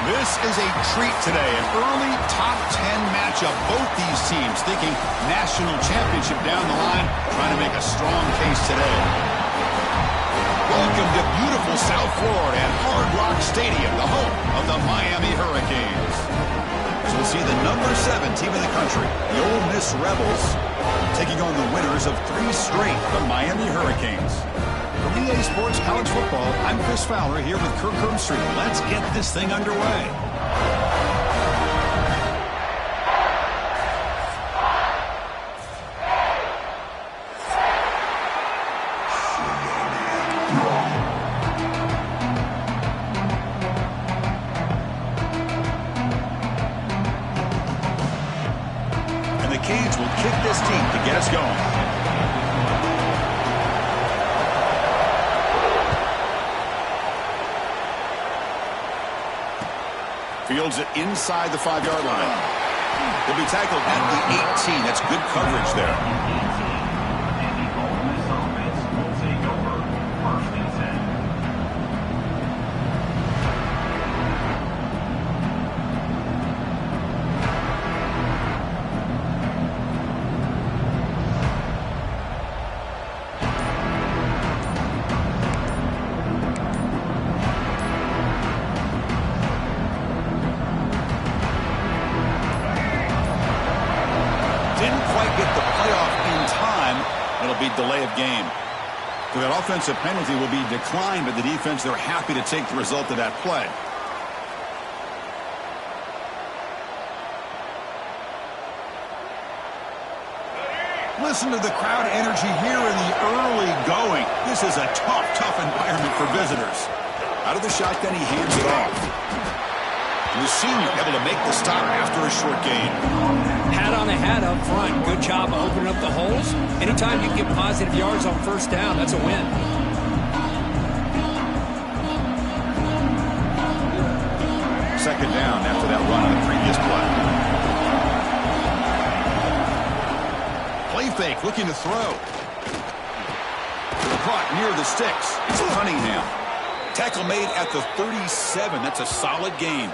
This is a treat today, an early top 10 matchup. Both these teams thinking national championship down the line, trying to make a strong case today. Welcome to beautiful South Florida at Hard Rock Stadium, the home of the Miami Hurricanes. So we'll see the number 7 team in the country, the Ole Miss Rebels, taking on the winners of 3 straight, the Miami Hurricanes. For EA Sports College Football, I'm Chris Fowler here with Kirk Herbstreit. Let's get this thing underway. And the Canes will kick this team to get us going. Fields it inside the 5-yard line. He'll be tackled at the 18. That's good coverage there. Delay of game. So that offensive penalty will be declined by the defense. They're happy to take the result of that play. Listen to the crowd energy here in the early going. This is a tough environment for visitors. Out of the shotgun, he hands it off. And the senior able to make the stop after a short gain. Hat on a hat up front. Good job of opening up the holes. Anytime you get positive yards on first down, that's a win. Second down after that run on the previous play. Play fake, looking to throw. Caught near the sticks. It's Cunningham. Tackle made at the 37. That's a solid gain.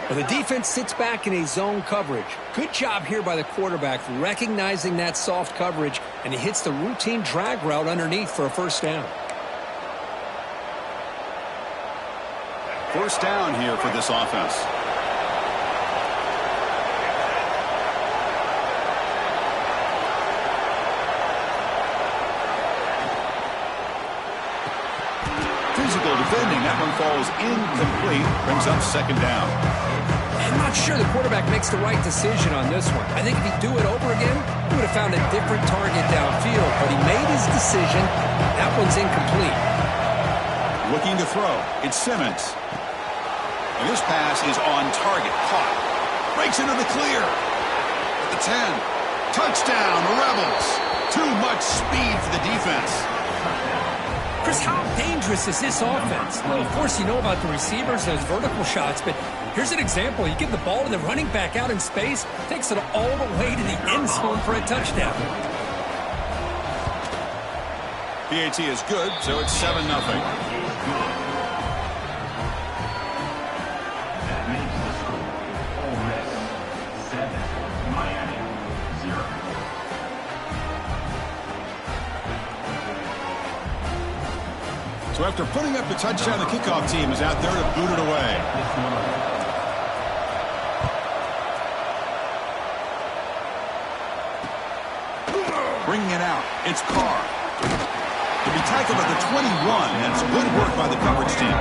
Well, the defense sits back in a zone coverage. Good job here by the quarterback recognizing that soft coverage, and he hits the routine drag route underneath for a first down. First down here for this offense. Physical defending. That one falls incomplete. Brings up second down. I'm not sure the quarterback makes the right decision on this one. I think if he'd do it over again, he would have found a different target downfield, but he made his decision. That one's incomplete. Looking to throw. It's Simmons. And this pass is on target. Caught. Breaks into the clear. At the 10. Touchdown, Rebels. Too much speed for the defense. Chris, how dangerous is this offense? Well, of course, you know about the receivers, those vertical shots, but here's an example. You give the ball to the running back out in space, takes it all the way to the end zone for a touchdown. PAT is good, so it's 7-0. So after putting up the touchdown, the kickoff team is out there to boot it away. Bringing it out, it's Carr. To be tackled at the 21, that's good work by the coverage team.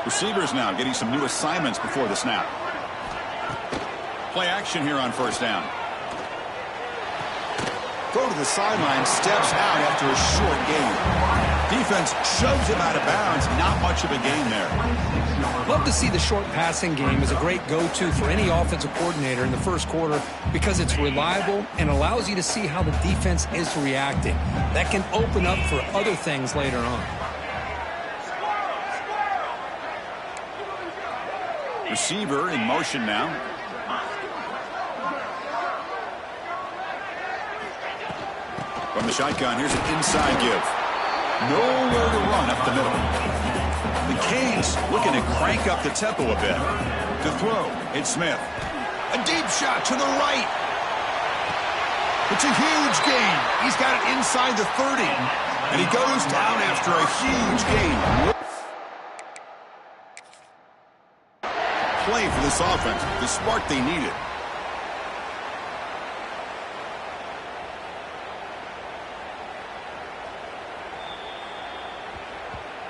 Receivers now getting some new assignments before the snap. Play action here on first down. Throw to the sideline, steps out after a short gain. Defense shoves him out of bounds. Not much of a gain there. Love to see the short passing game as a great go-to for any offensive coordinator in the first quarter because it's reliable and allows you to see how the defense is reacting. That can open up for other things later on. Receiver in motion now. From the shotgun, here's an inside give. Nowhere to run up the middle. The Canes looking to crank up the tempo a bit. To throw, it's Smith. A deep shot to the right. It's a huge gain. He's got it inside the 30. And he goes down after a huge gain. Play for this offense, the spark they needed.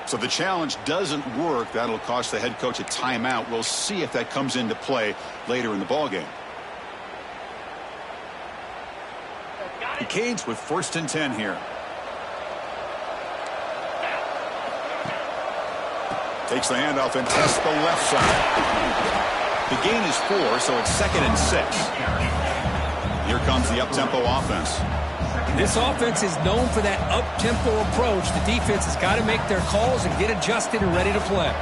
So the challenge doesn't work. That'll cost the head coach a timeout. We'll see if that comes into play later in the ballgame. The Canes with 1st and 10 here. Takes the handoff and tests the left side. The gain is 4, so it's 2nd and 6. Here comes the up-tempo offense. This offense is known for that up-tempo approach. The defense has got to make their calls and get adjusted and ready to play.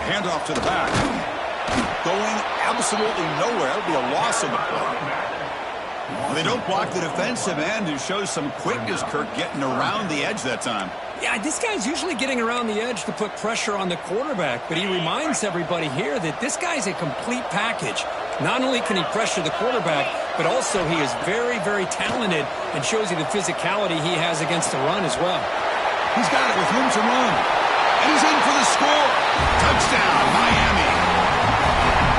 Handoff to the back. Going absolutely nowhere. That'll be a loss of the play. Well, they don't block the defensive end, who shows some quickness, Kirk, getting around the edge that time. Yeah, this guy's usually getting around the edge to put pressure on the quarterback, but he reminds everybody here that this guy's a complete package. Not only can he pressure the quarterback, but also he is very, very talented and shows you the physicality he has against the run as well. He's got it with room to run. And he's in for the score. Touchdown, Miami.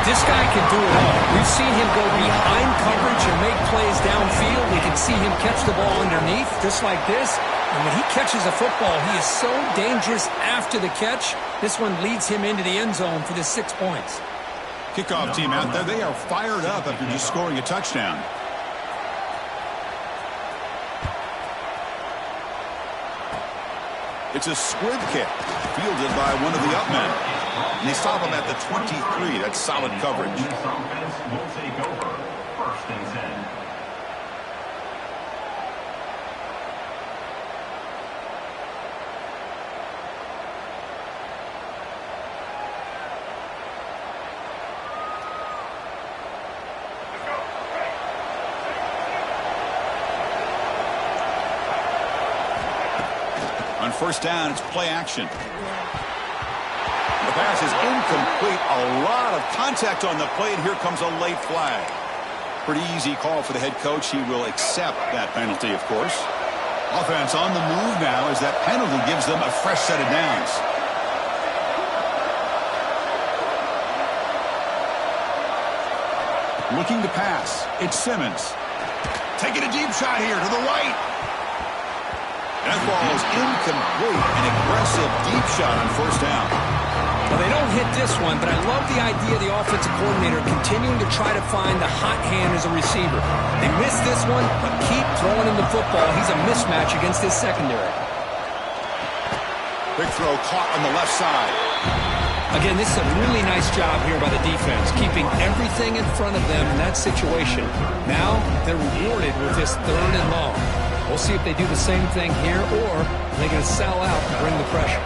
This guy can do it all. We've seen him go behind coverage and make plays downfield. We can see him catch the ball underneath, just like this. And when he catches a football, he is so dangerous after the catch. This one leads him into the end zone for the 6 points. Kickoff team out there. They are fired up after just scoring a touchdown. It's a squib kick fielded by one of the up men. And they stop him at the 23. That's solid coverage. This offense will take over 1st and 10. On 1st down, it's play action. The pass is incomplete. A lot of contact on the play, and here comes a late flag. Pretty easy call for the head coach. He will accept that penalty, of course. Offense on the move now as that penalty gives them a fresh set of downs. Looking to pass. It's Simmons. Taking a deep shot here to the right. That ball is incomplete. An aggressive deep shot on 1st down. Well, they don't hit this one, but I love the idea of the offensive coordinator continuing to try to find the hot hand as a receiver. They missed this one, but keep throwing him the football. He's a mismatch against his secondary. Big throw caught on the left side. Again, this is a really nice job here by the defense, keeping everything in front of them in that situation. Now they're rewarded with this 3rd and long. We'll see if they do the same thing here, or they're going to sell out and bring the pressure.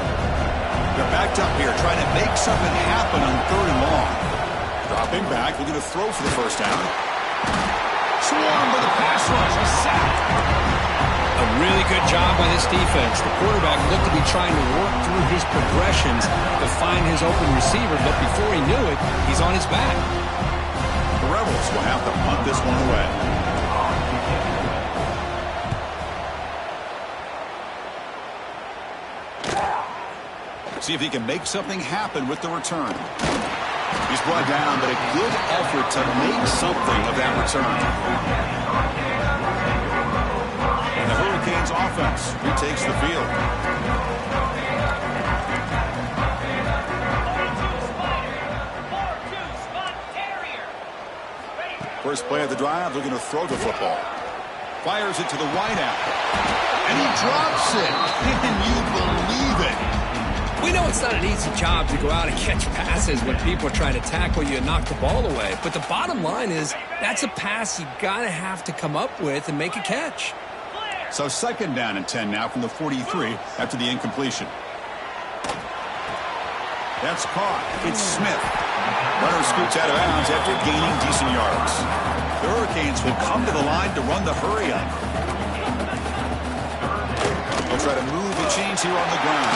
They're backed up here, trying to make something happen on 3rd and long. Dropping back, looking to throw for the 1st down. Swarmed by the pass rush, a sack. A really good job by this defense. The quarterback looked to be trying to work through his progressions to find his open receiver, but before he knew it, he's on his back. The Rebels will have to punt this one away. See if he can make something happen with the return. He's brought down, but a good effort to make something of that return. And the Hurricanes offense retakes the field. First play of the drive, looking to throw the football. Fires it to the wideout. And he drops it. Can you believe it? We know it's not an easy job to go out and catch passes when people are trying to tackle you and knock the ball away. But the bottom line is that's a pass you got to have to come up with and make a catch. So 2nd down and 10 now from the 43 after the incompletion. That's caught. It's Smith. Runner scoots out of bounds after gaining decent yards. The Hurricanes will come to the line to run the hurry up. They'll try to move the chains here on the ground.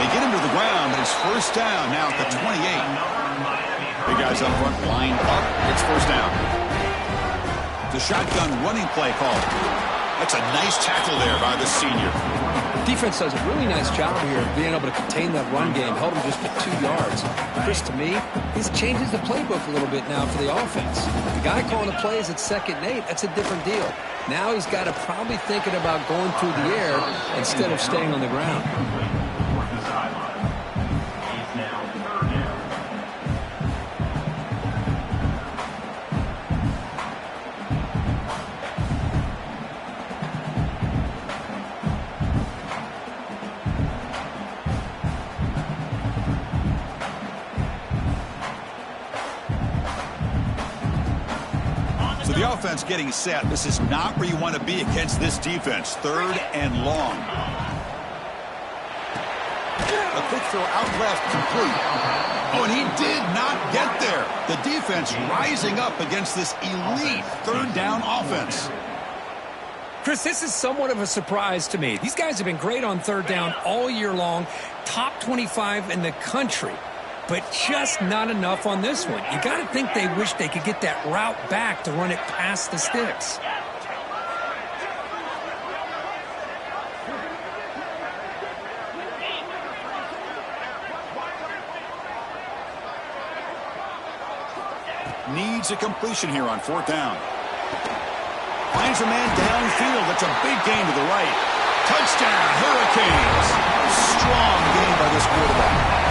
They get him to the ground, but it's first down now at the 28. Big guys up front line up. It's first down. The shotgun running play called. That's a nice tackle there by the senior. Defense does a really nice job here of being able to contain that run game. Held him just for 2 yards. Chris, to me, this changes the playbook a little bit now for the offense. The guy calling the plays at 2nd and 8, that's a different deal. Now he's got to probably thinking about going through the air instead of staying on the ground. The offense getting set. This is not where you want to be against this defense. 3rd and long. A quick throw out left, complete. Oh, and he did not get there. The defense rising up against this elite 3rd down offense. Chris, this is somewhat of a surprise to me. These guys have been great on 3rd down all year long. Top 25 in the country. But just not enough on this one. You got to think they wish they could get that route back to run it past the sticks. Needs a completion here on 4th down. Finds a man downfield. That's a big gain to the right. Touchdown, Hurricanes. Strong game by this quarterback.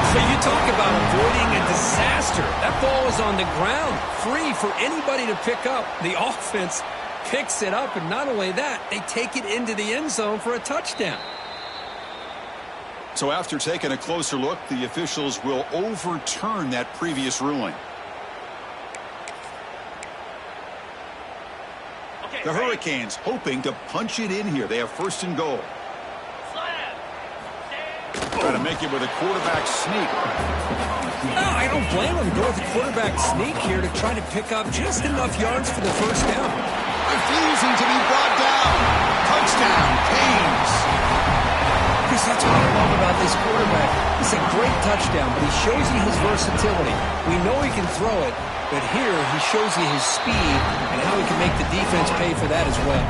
So you talk about avoiding a disaster. That ball is on the ground, free for anybody to pick up. The offense picks it up, and not only that, they take it into the end zone for a touchdown. So after taking a closer look, the officials will overturn that previous ruling. The Hurricanes hoping to punch it in here. They have 1st and goal. Try to make it with a quarterback sneak. No, I don't blame him. Go with the quarterback sneak here to try to pick up just enough yards for the first down. Refusing to be brought down. Touchdown, Canes. Chris, that's what I love about this quarterback. It's a great touchdown, but he shows you his versatility. We know he can throw it, but here he shows you his speed and how he can make the defense pay for that as well.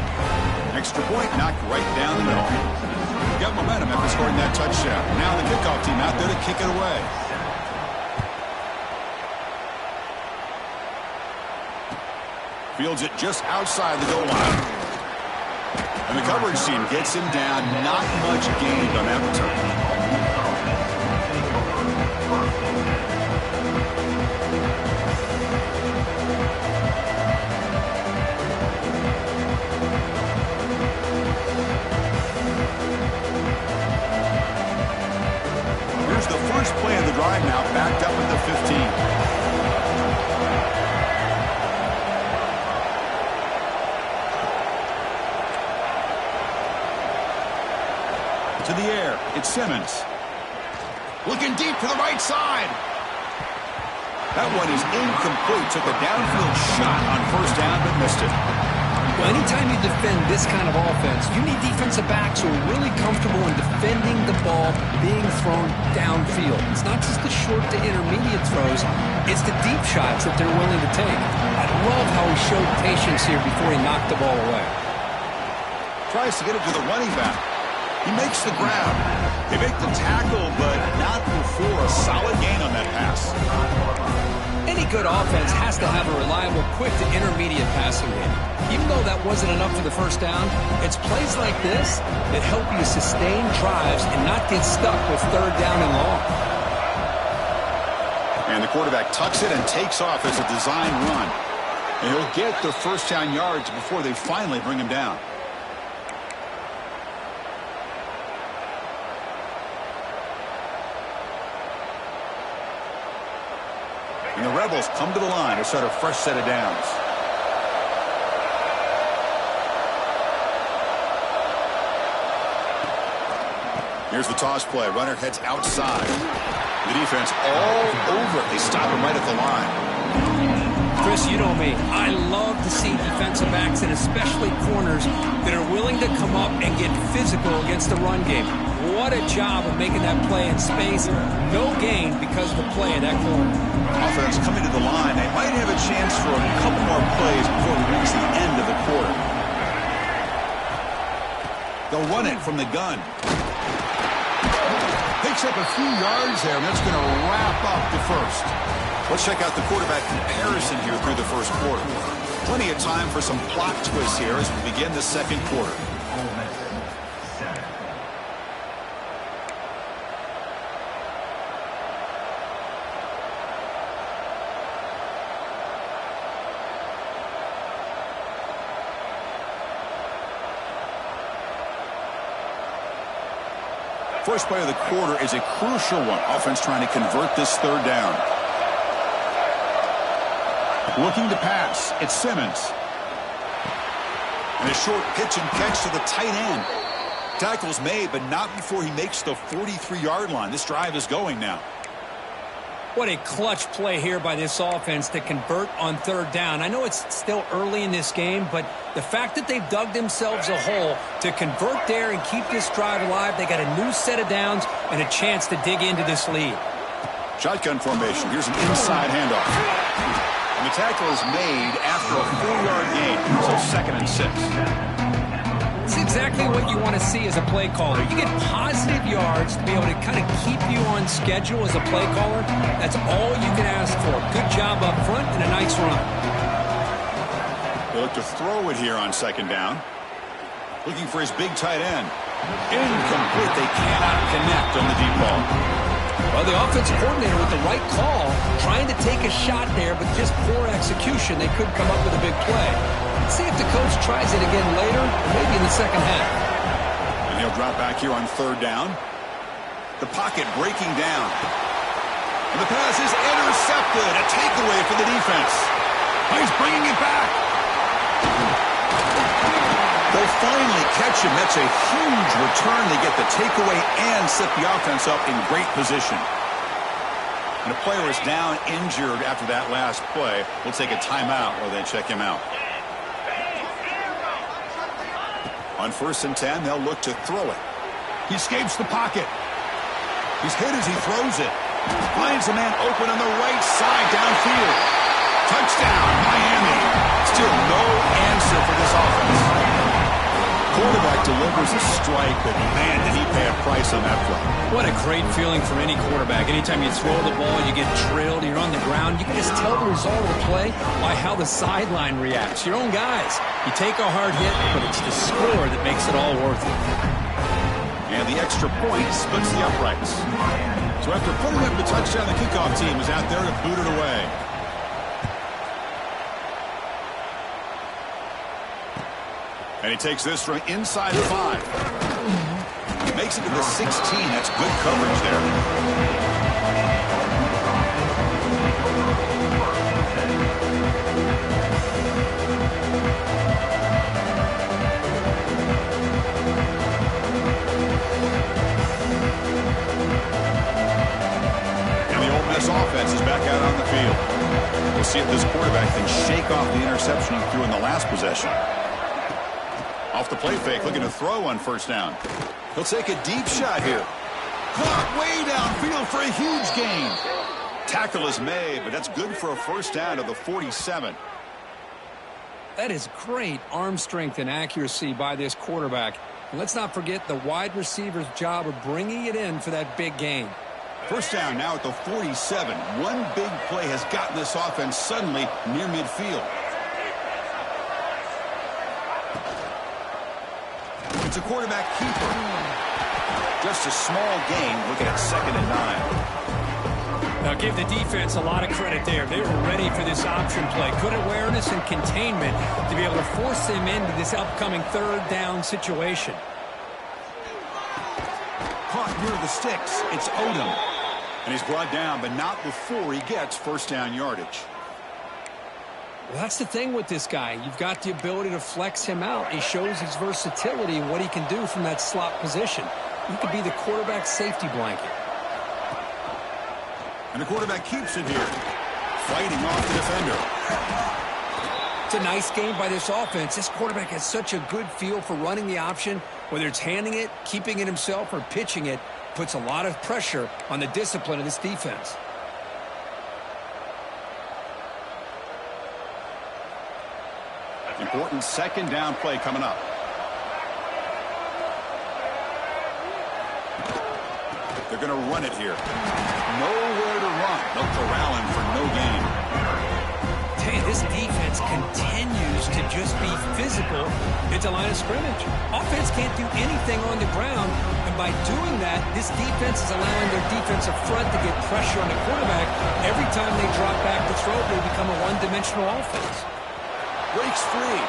Extra point knocked right down the middle. Got momentum after scoring that touchdown. Now the kickoff team out there to kick it away. Fields it just outside the goal line. And the coverage team gets him down. Not much gained on that return. Here's the first play of the drive now, backed up at the 15. To the air, it's Simmons. Looking deep to the right side. That one is incomplete. Took a downfield shot on 1st down, but missed it. Well, anytime you defend this kind of offense, you need defensive backs who are really comfortable in defending the ball being thrown downfield. It's not just the short to intermediate throws, it's the deep shots that they're willing to take. I love how he showed patience here before he knocked the ball away. Tries to get it to the running back. He makes the grab. They make the tackle, but not before a solid gain on that pass. Any good offense has to have a reliable, quick to intermediate passing game. Even though that wasn't enough for the first down, it's plays like this that help you sustain drives and not get stuck with 3rd down and long. And the quarterback tucks it and takes off as a design run. And he'll get the 1st down yards before they finally bring him down. And the Rebels come to the line to start a fresh set of downs. Here's the toss play. Runner heads outside. The defense all over it. They stop him right at the line. Chris, you know me. I love to see defensive backs, and especially corners, that are willing to come up and get physical against the run game. What a job of making that play in space. No gain because of the play in that corner. Offense coming to the line. They might have a chance for a couple more plays before we reach the end of the quarter. They'll run it from the gun. Picks up a few yards there, and that's going to wrap up the first. Let's check out the quarterback comparison here through the first quarter. Plenty of time for some plot twists here as we begin the second quarter. First play of the quarter is a crucial one. Offense trying to convert this third down. Looking to pass. It's Simmons. And a short pitch and catch to the tight end. Tackle's made, but not before he makes the 43-yard line. This drive is going now. What a clutch play here by this offense to convert on third down. I know it's still early in this game, but the fact that they've dug themselves a hole to convert there and keep this drive alive, they got a new set of downs and a chance to dig into this lead. Shotgun formation. Here's an inside handoff. And the tackle is made after a 4-yard gain, so 2nd and 6. It's exactly what you want to see as a play caller. You get positive yards to be able to kind of keep you on schedule as a play caller. That's all you can ask for. Good job up front and a nice run. They look to throw it here on 2nd down. Looking for his big tight end. Incomplete. They cannot connect on the deep ball. Well, the offensive coordinator with the right call, trying to take a shot there, but just poor execution. They could come up with a big play. Let's see if the coach tries it again later, or maybe in the second half. And he'll drop back here on 3rd down. The pocket breaking down. And the pass is intercepted. A takeaway for the defense. He's bringing it back. They'll finally catch him. That's a huge return. They get the takeaway and set the offense up in great position. And a player is down injured after that last play. We'll take a timeout while they check him out. On 1st and 10, they'll look to throw it. He escapes the pocket. He's hit as he throws it. Finds a man open on the right side downfield. Touchdown, Miami. Still no answer for this offense. Quarterback delivers a strike, but man, did he pay a price on that play. What a great feeling for any quarterback. Anytime you throw the ball, you get drilled, you're on the ground. You can just tell the result of the play by how the sideline reacts. Your own guys. You take a hard hit, but it's the score that makes it all worth it. And the extra point splits the uprights. So after putting up the touchdown, the kickoff team is out there to boot it away. And he takes this from inside 5. Makes it to the 16. That's good coverage there. And the Ole Miss offense is back out on the field. We'll see if this quarterback can shake off the interception he threw in the last possession. Off the play fake, looking to throw on 1st down. He'll take a deep shot here. Clock way downfield for a huge gain. Tackle is made, but that's good for a 1st down to the 47. That is great arm strength and accuracy by this quarterback. And let's not forget the wide receiver's job of bringing it in for that big gain. 1st down now at the 47. One big play has gotten this offense suddenly near midfield. It's a quarterback keeper. Just a small gain, looking at 2nd and 9. Now give the defense a lot of credit there. They were ready for this option play. Good awareness and containment to be able to force them into this upcoming 3rd down situation. Caught near the sticks. It's Odom. And he's brought down, but not before he gets 1st down yardage. Well, that's the thing with this guy. You've got the ability to flex him out. He shows his versatility and what he can do from that slot position. he could be the quarterback's safety blanket. And the quarterback keeps it here, fighting off the defender. It's a nice game by this offense. This quarterback has such a good feel for running the option. Whether it's handing it, keeping it himself, or pitching it, puts a lot of pressure on the discipline of this defense. Important second down play coming up. They're going to run it here. Nowhere to run. They'll corral him for no gain. Hey, this defense continues to just be physical at the line of scrimmage. Offense can't do anything on the ground, and by doing that, this defense is allowing their defensive front to get pressure on the quarterback. Every time they drop back to throw, they become a one-dimensional offense. Breaks free.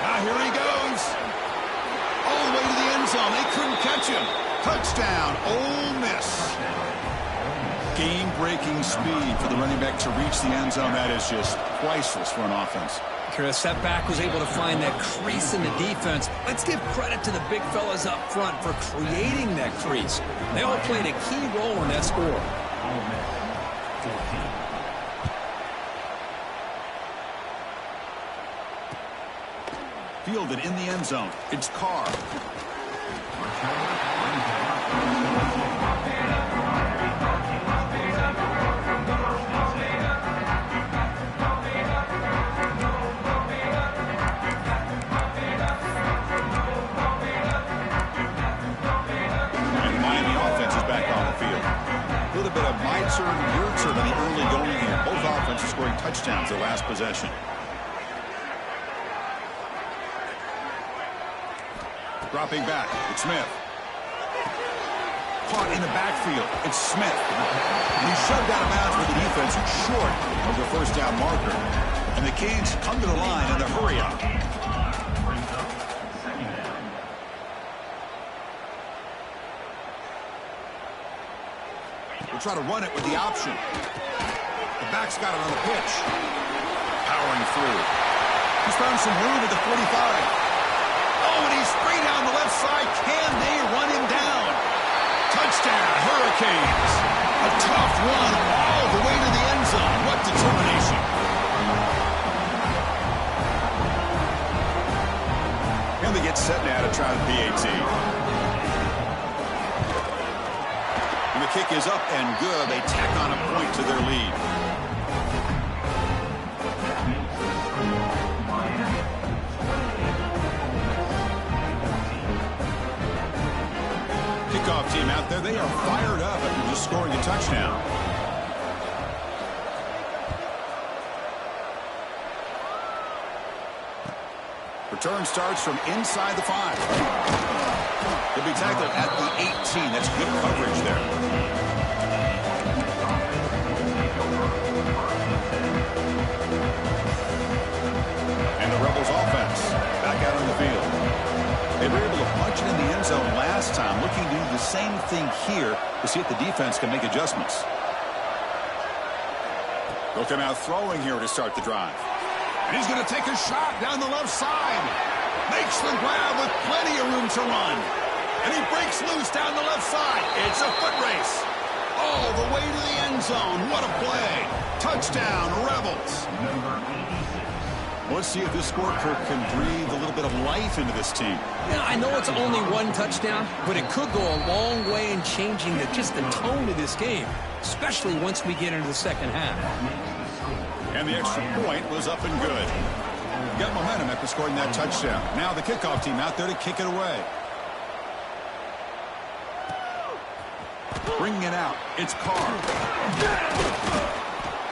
Now here he goes. All the way to the end zone. They couldn't catch him. Touchdown, Ole Miss. Game-breaking speed for the running back to reach the end zone. That is just priceless for an offense. Chris, that back was able to find that crease in the defense. Let's give credit to the big fellas up front for creating that crease. They all played a key role in that score. Fielded in the end zone. It's Carr. Your turn on the early going here. Both offenses scoring touchdowns their last possession. Dropping back, it's Smith. Caught in the backfield, it's Smith. And he's shoved out of bounds with the defense short of the first down marker. And the Canes come to the line in the hurry up. Try to run it with the option. The back's got it on the pitch. Powering through. He's found some room at the 45. Oh, and he's free down the left side. Can they run him down? Touchdown, Hurricanes. A tough run all the way to the end zone. What determination. And they get set now to try the PAT. The kick is up and good. They tack on a point to their lead. Kickoff team out there. They are fired up after just scoring a touchdown. Return starts from inside the 5. He'll be tackled at the 18. That's good coverage there. And the Rebels offense back out on the field. They were able to punch it in the end zone last time, looking to do the same thing here to see if the defense can make adjustments. They'll come out throwing here to start the drive. And he's going to take a shot down the left side. Makes the grab with plenty of room to run. And he breaks loose down the left side. It's a foot race. All the way to the end zone. What a play. Touchdown, Rebels. Let's see if this score can breathe a little bit of life into this team. Yeah, I know it's only one touchdown, but it could go a long way in changing just the tone of this game, especially once we get into the second half. And the extra point was up and good. Got momentum after scoring that touchdown. Now the kickoff team out there to kick it away. Bringing it out. It's Carr.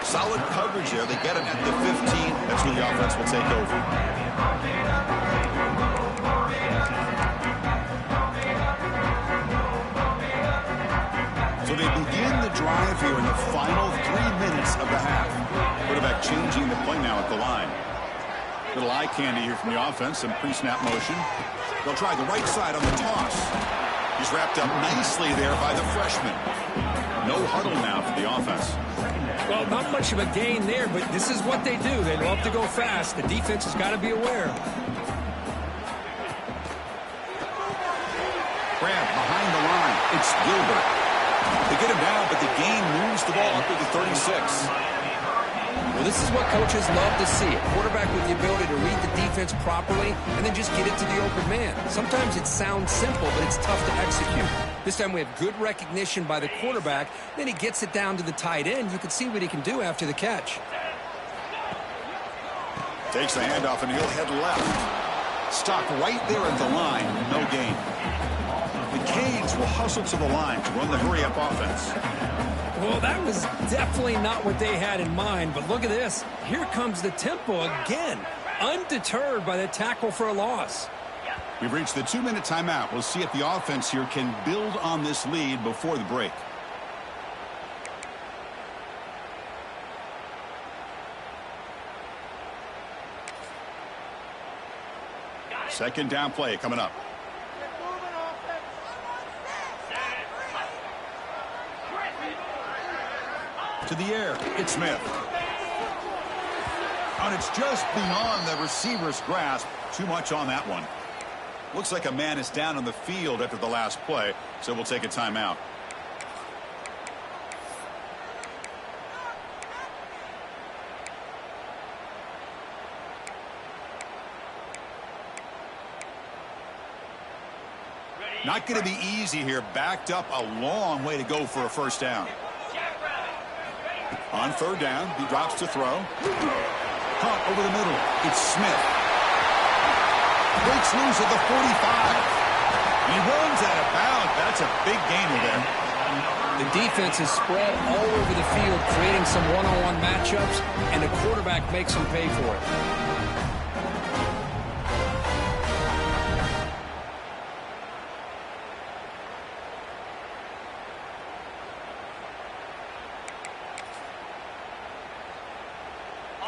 Solid coverage there. They get him at the 15. That's where the offense will take over. So they begin the drive here in the final 3 minutes of the half. Quarterback changing the play now at the line. Little eye candy here from the offense. Some pre-snap motion. They'll try the right side on the toss. He's wrapped up nicely there by the freshman. No huddle now for the offense. Well, not much of a gain there, but this is what they do. They love to go fast. The defense has got to be aware. Grab behind the line. Ross Gilbert. They get him down, but the gain moves the ball up to the 36. Well, this is what coaches love to see. A quarterback with the ability to read the defense properly and then just get it to the open man. Sometimes it sounds simple, but it's tough to execute. This time we have good recognition by the quarterback. Then he gets it down to the tight end. You can see what he can do after the catch. Takes the handoff, and he'll head left. Stopped right there at the line. No gain. The Canes will hustle to the line to run the hurry-up offense. Well, that was definitely not what they had in mind, but look at this. Here comes the tempo again, undeterred by the tackle for a loss. We've reached the 2-minute timeout. We'll see if the offense here can build on this lead before the break. Second down play coming up. To the air, it's Smith. And it's just beyond the receiver's grasp. Too much on that one. Looks like a man is down on the field after the last play, so we'll take a timeout. Not going to be easy here. Backed up a long way to go for a first down. On third down, he drops to throw. Caught over the middle. It's Smith. Breaks loose at the 45. He runs out of bounds. That's a big gainer there. The defense is spread all over the field, creating some one-on-one matchups, and the quarterback makes them pay for it.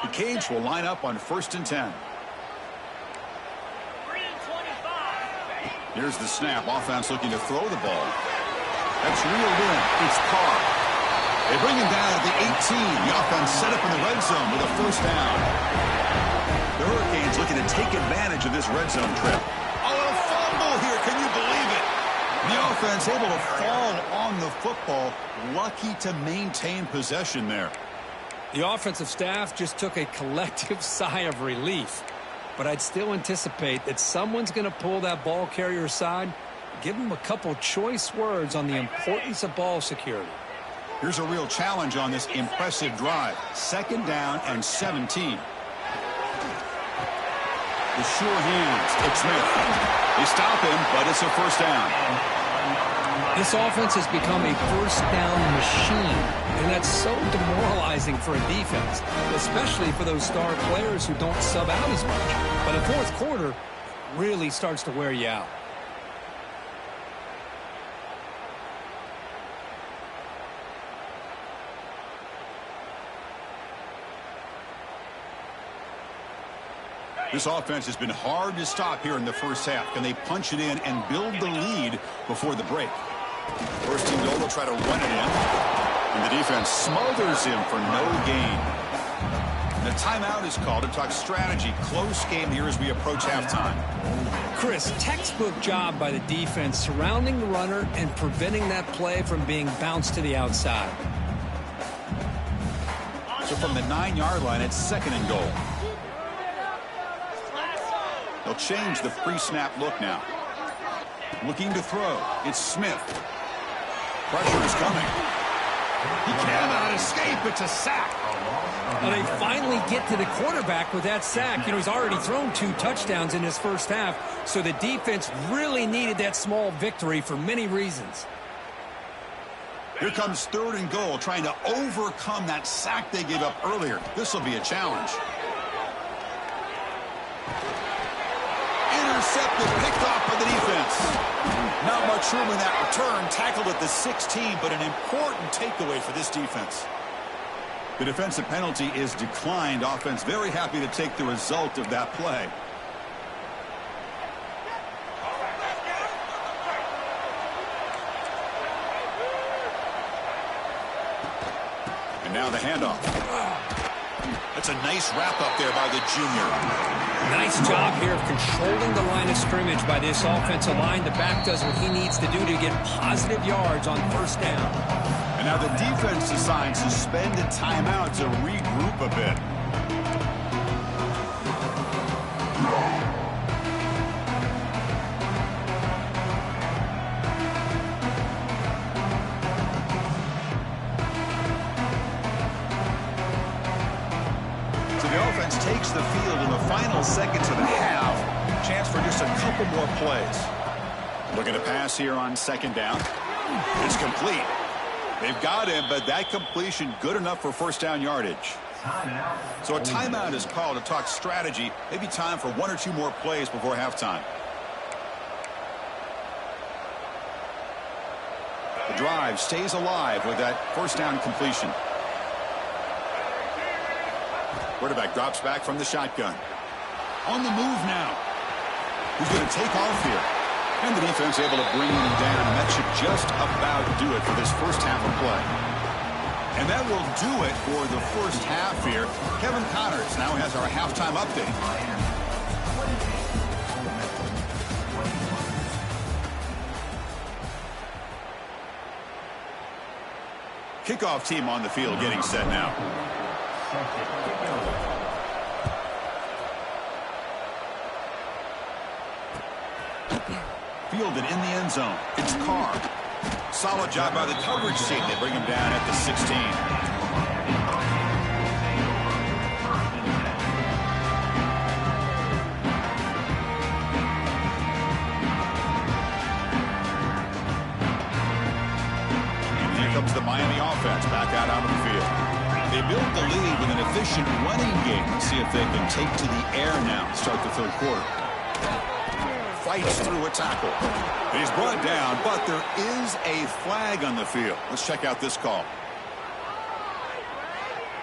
The Canes will line up on 1st and 10. Here's the snap. Offense looking to throw the ball. That's reeled in. It's Carr. They bring him down at the 18. The offense set up in the red zone with a first down. The Hurricanes looking to take advantage of this red zone trip. Oh, a fumble here. Can you believe it? The offense able to fall on the football. Lucky to maintain possession there. The offensive staff just took a collective sigh of relief. But I'd still anticipate that someone's going to pull that ball carrier aside, give him a couple choice words on the importance of ball security. Here's a real challenge on this impressive drive. 2nd down and 17. The sure hands. It's Smith. They stop him, but it's a first down. This offense has become a first down machine, and that's so demoralizing for a defense, especially for those star players who don't sub out as much. But the fourth quarter really starts to wear you out. This offense has been hard to stop here in the first half. Can they punch it in and build the lead before the break? First team goal will try to run it in. And the defense smothers him for no gain. And the timeout is called to talk strategy. Close game here as we approach halftime. Chris, textbook job by the defense surrounding the runner and preventing that play from being bounced to the outside. So from the 9-yard line, it's 2nd and goal. They'll change the pre-snap look now. Looking to throw. It's Smith. Pressure is coming. He cannot escape. It's a sack. Well, they finally get to the quarterback with that sack. You know, he's already thrown 2 touchdowns in his first half, so the defense really needed that small victory for many reasons. Here comes 3rd and goal, trying to overcome that sack they gave up earlier. This will be a challenge. Intercepted, picked off by the defense. Not much room in that return. Tackled at the 16, but an important takeaway for this defense. The defensive penalty is declined. Offense very happy to take the result of that play. And now the handoff. That's a nice wrap up there by the junior. Nice job here of controlling the line of scrimmage by this offensive line. The back does what he needs to do to get positive yards on first down. And now the defense decides to spend a timeout to regroup a bit. Takes the field in the final seconds of the half. Chance for just a couple more plays. Looking to pass here on second down. It's complete. They've got him, but that completion good enough for first down yardage. So a timeout is called to talk strategy. Maybe time for one or two more plays before halftime. The drive stays alive with that first down completion. Quarterback drops back from the shotgun. On the move now. He's going to take off here. And the defense able to bring him down. And that should just about do it for this first half of play. And that will do it for the first half here. Kevin Connors now has our halftime update. Kickoff team on the field getting set now. Fielded in the end zone. It's Carr. Solid job by the coverage team. They bring him down at the 16. And here comes the Miami offense back out onto the field. They built the lead with an efficient running game. Let's see if they can take to the air now to start the third quarter. Fights through a tackle. He's brought down, but there is a flag on the field. Let's check out this call.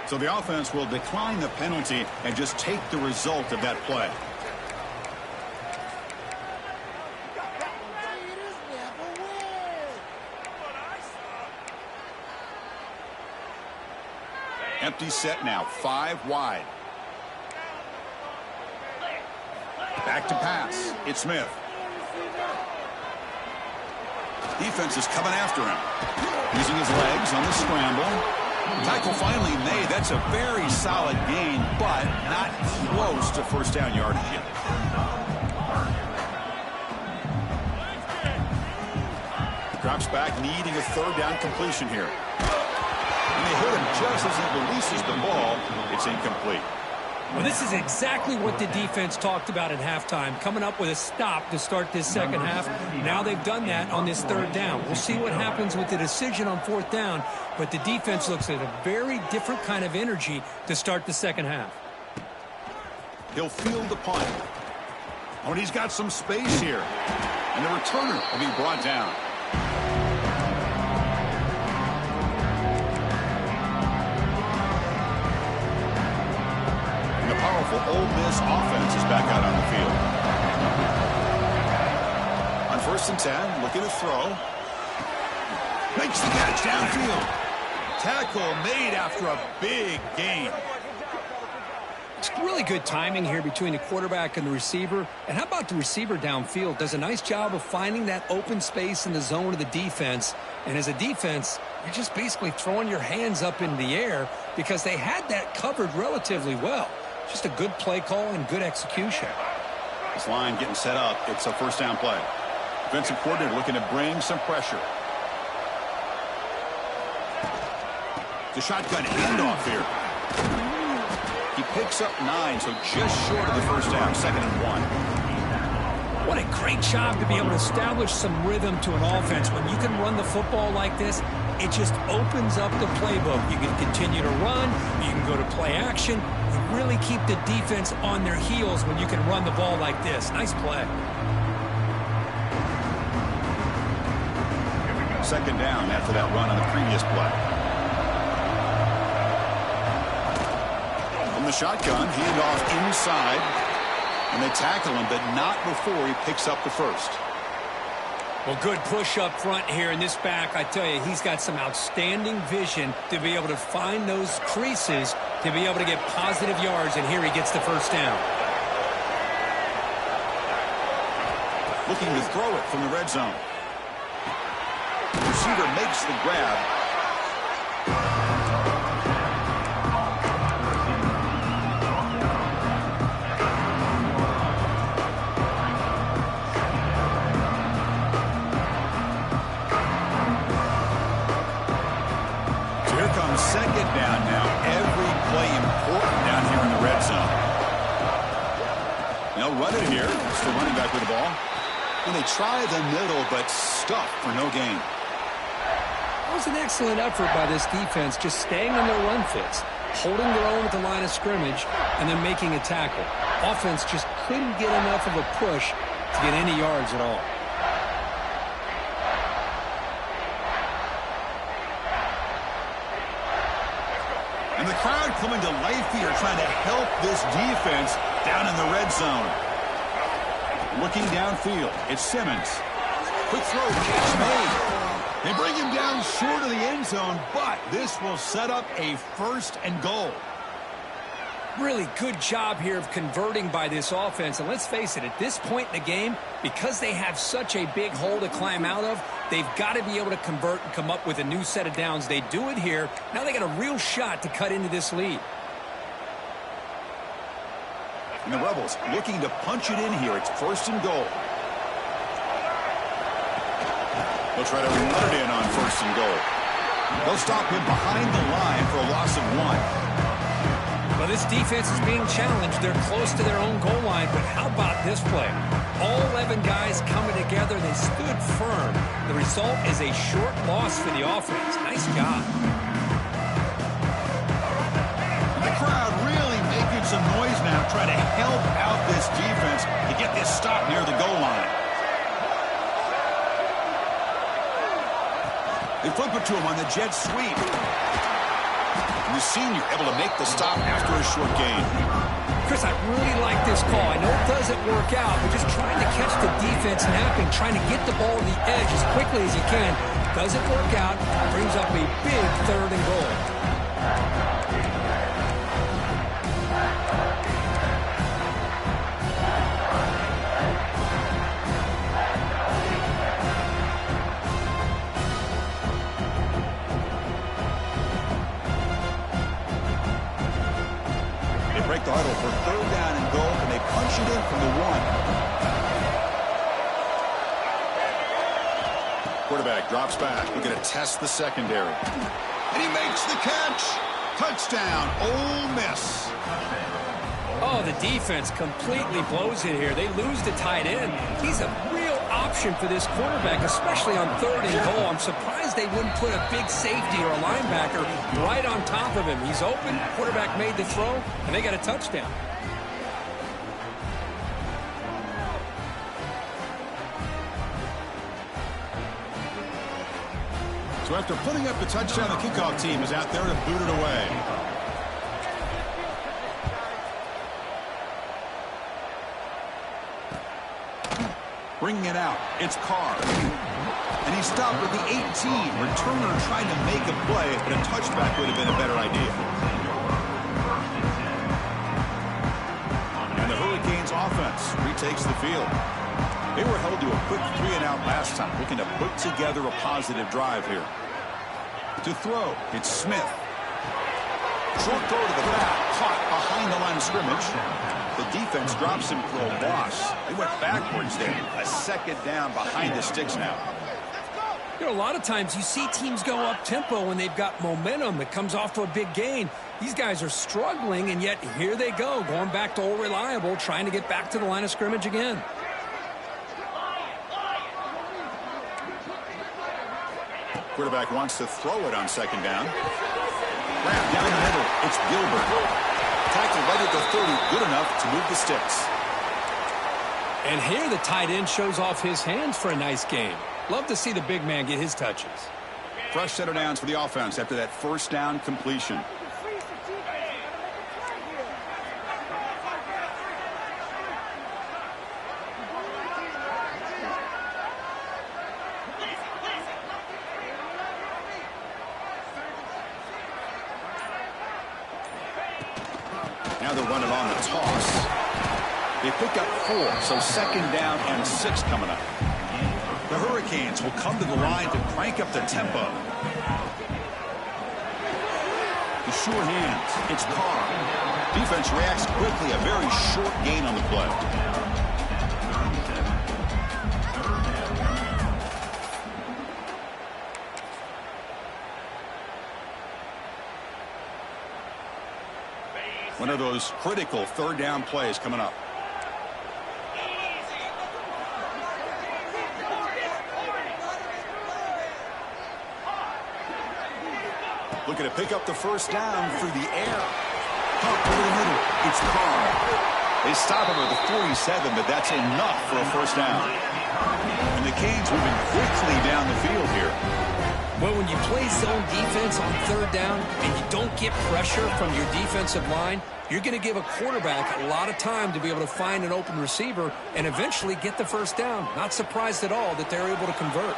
So the offense will decline the penalty and just take the result of that play. Empty set now, 5 wide. Back to pass. It's Smith. Defense is coming after him. Using his legs on the scramble. Tackle finally made. That's a very solid gain, but not close to first down yardage yet. Drops back, needing a third down completion here. And they hit him just as he releases the ball. It's incomplete. Well, this is exactly what the defense talked about at halftime, coming up with a stop to start this second half. Now they've done that on this third down. We'll see what happens with the decision on fourth down, but the defense looks at a very different kind of energy to start the second half. He'll field the punt. Oh, and he's got some space here. And the returner will be brought down. Powerful Ole Miss offense is back out on the field. On 1st and 10, looking to throw. Makes the catch downfield. Tackle made after a big gain. It's really good timing here between the quarterback and the receiver. And how about the receiver downfield? Does a nice job of finding that open space in the zone of the defense. And as a defense, you're just basically throwing your hands up in the air because they had that covered relatively well. Just a good play call and good execution. This line getting set up. It's a first down play. Defensive coordinator looking to bring some pressure. The shotgun handoff here. He picks up 9, so just short of the first down, 2nd and 1. What a great job to be able to establish some rhythm to an offense. When you can run the football like this, it just opens up the playbook. You can continue to run. You can go to play action. You really keep the defense on their heels when you can run the ball like this. Nice play. 2nd down after that run on the previous play. From the shotgun, handoff inside. And they tackle him, but not before he picks up the first. Well, good push up front here in this back. I tell you, he's got some outstanding vision to be able to find those creases, to be able to get positive yards, and here he gets the first down. looking to throw it from the red zone. Receiver makes the grab. So here comes second down now. Every play important down here in the red zone. They'll run it here. It's the running back with the ball. And they try the middle, but stuff for no gain. It was an excellent effort by this defense, just staying on their run fits, holding their own at the line of scrimmage, and then making a tackle. Offense just couldn't get enough of a push to get any yards at all. And the crowd coming to life here, trying to help this defense down in the red zone. Looking downfield, it's Simmons. Quick throw, catch made. They bring him down short of the end zone, but this will set up a 1st and goal. Really good job here of converting by this offense. And let's face it, at this point in the game, because they have such a big hole to climb out of, they've got to be able to convert and come up with a new set of downs. They do it here. Now they got a real shot to cut into this lead. And the Rebels looking to punch it in here. It's 1st and goal. They'll try to run it in on 1st and goal. They'll stop him behind the line for a loss of 1. Well, this defense is being challenged. They're close to their own goal line, but how about this play? All 11 guys coming together. They stood firm. The result is a short loss for the offense. Nice job. The crowd really making some noise now, trying to help out this defense to get this stop near the goal line. They flip it to him on the jet sweep. And the senior able to make the stop after a short gain. Chris, I really like this call. I know it doesn't work out, but just trying to catch the defense napping, trying to get the ball to the edge as quickly as you can. Doesn't work out. Brings up a big 3rd and goal. Break the huddle for 3rd down and goal, and they punch it in from the 1. Quarterback drops back, looking to test the secondary. And he makes the catch. Touchdown, Ole Miss. Oh, the defense completely blows it here. They lose the tight end. He's a real option for this quarterback, especially on 3rd and goal. I'm surprised they wouldn't put a big safety or a linebacker right on top of him. He's open, quarterback made the throw, and they got a touchdown. So after putting up the touchdown, the kickoff team is out there to boot it away. Bringing it out, it's Carr. And he stopped at the 18. Returner trying to make a play, but a touchback would have been a better idea. And the Hurricanes offense retakes the field. They were held to a quick 3-and-out last time, looking to put together a positive drive here. To throw, it's Smith. Short throw to the back, caught behind the line of scrimmage. The defense drops him for a loss. They went backwards there. A 2nd down behind the sticks now. You know, a lot of times you see teams go up-tempo when they've got momentum that comes off to a big gain. These guys are struggling, and yet here they go, going back to old reliable, trying to get back to the line of scrimmage again. Quarterback wants to throw it on 2nd down. Wrap down the middle. It's Gilbert. Tackle right at the 30, good enough to move the sticks. And here the tight end shows off his hands for a nice game. Love to see the big man get his touches. Fresh set of downs for the offense after that 1st down completion. Now they'll run it on the toss. They pick up 4, so second down and 6 coming up. The Hurricanes will come to the line to crank up the tempo. The sure hands. It's Carr. Defense reacts quickly. A very short gain on the play. One of those critical third down plays coming up. Looking to pick up the first down through the air. Pump over the middle. It's Carr. They stop him at the 47, but that's enough for a first down. And the Canes moving quickly down the field here. Well, when you play zone defense on third down and you don't get pressure from your defensive line, you're going to give a quarterback a lot of time to be able to find an open receiver and eventually get the first down. Not surprised at all that they're able to convert.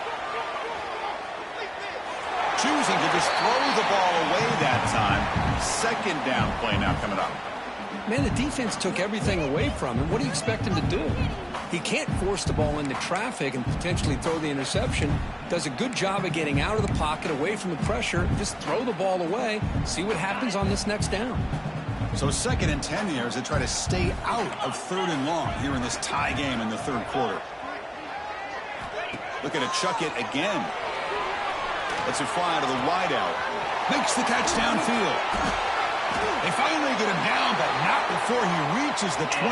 Choosing to just throw the ball away that time. Second down play now coming up. Man, the defense took everything away from him. What do you expect him to do? He can't force the ball into traffic and potentially throw the interception. Does a good job of getting out of the pocket, away from the pressure. Just throw the ball away. See what happens on this next down. So second and 10 here as they try to stay out of third and long here in this tie game in the third quarter. Looking to chuck it again. Lets it fly to the wideout. Makes the catch downfield. They finally get him down, but not before he reaches the 28.